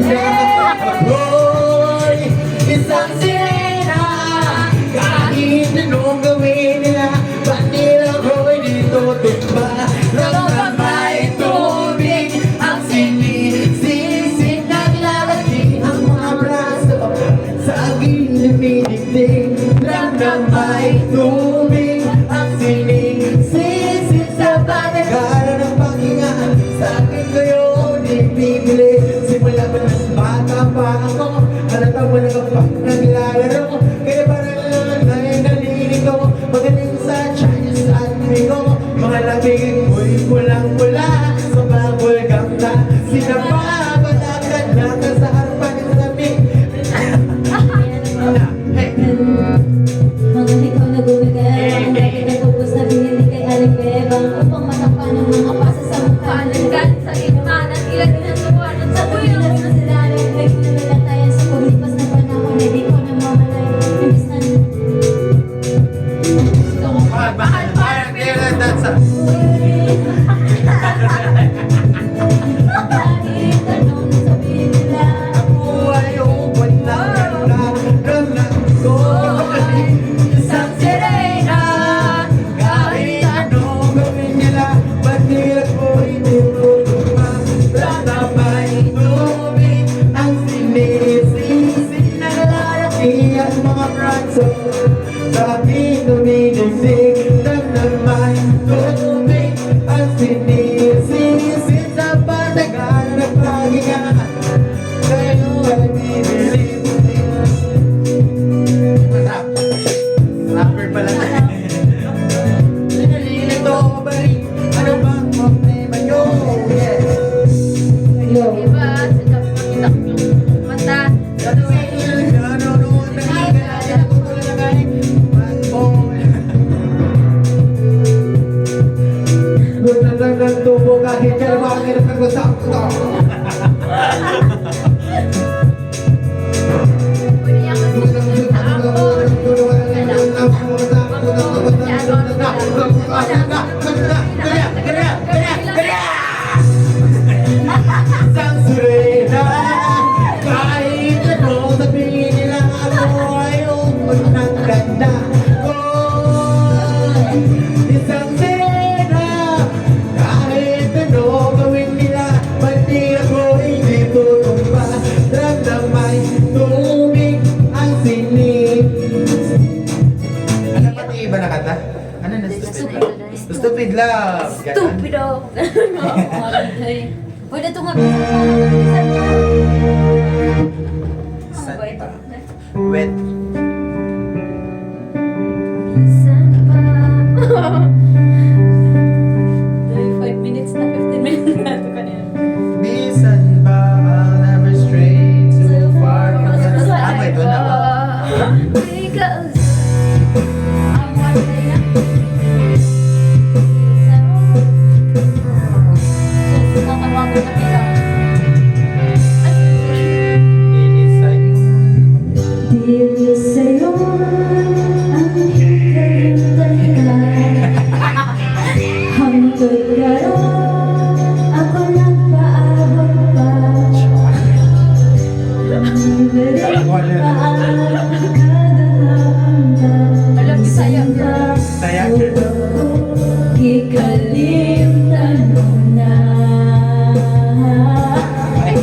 na ako'y isang sirena. Kahit anong gawin nila, ba't ako'y dito tumba? Ramdam ay tubig ang sinisisig. Naglalaki ang mga braso sa aking lumiligdig. Ramdam ay tubig ang sinisisig sa panagara ng paghingaan. Sa akin kayo bibili. Simula pa ng bata pa ako, halata mo na kapag naglalaro. Kaya parang naman tayo nalilito. Magaling sa Chinese at Migo. Mga labing mo'y pulang-pula sa bubble gum na sinapapatagad na ka sa harapan ng sabi. Hey! Mga ikaw na gumagal, nagtapos na binili kay Aling Bebang upang matakpan ang mga pasa sa mukha. Nagalit sa gitna ng ilag ng tuwanan sa tuwilas na sila. Nagpinalatayan sa paglipas na panahon, hindi ko na mamalay. Imbis na Mahal, parang kailan dansa. kahit anong sabihin nila. Ako ay ubod ng ramdam ko. Isang sirena. Kahit anong gawin nila, ba't nila ko itinutuma? Ramdam ay tubig ang sinisisig. Nalalaki ang mga braso sa aking tuminisig. Ramdam ay tubig ang sinisisig sa patagal ng paghingaan. Kayo ay binilig. Masarap. Rapper pala tayo. Nalilito ako ba rin? Ano bang problema nyo? Yes. Diba? Sa makita ko yung mata. Ng tubo kahit kalawangin ang pag-usap ko. Pwede yan magsusunod sa ako. Isang sirena. Kahit ano sabihin nila, ako ay umod ng ganda ko. Isang sirena. Kahit ano gawin nila, ba't di ako hindi tutumba? Ramdam ay tubig ang sinig. Ano pati iba na kata? Ano na stupid? Stupid love. Ganun. Stupido. Pwede ito nga Saan pa? Wet. Saan pa? 5 minutes na, 15 minutes na ito kanina. Bisan ba I'll never stray too far from the sun? Ah, ito na ba? Because Ang one day na. So, nakawagod na pila. Inis sa'yo. Dili sa'yo ang hintay ka. Hanggang karoon ako nagpaabot pa. Alam, Bisaya. Saya. Ikalimtan mo na. Ay.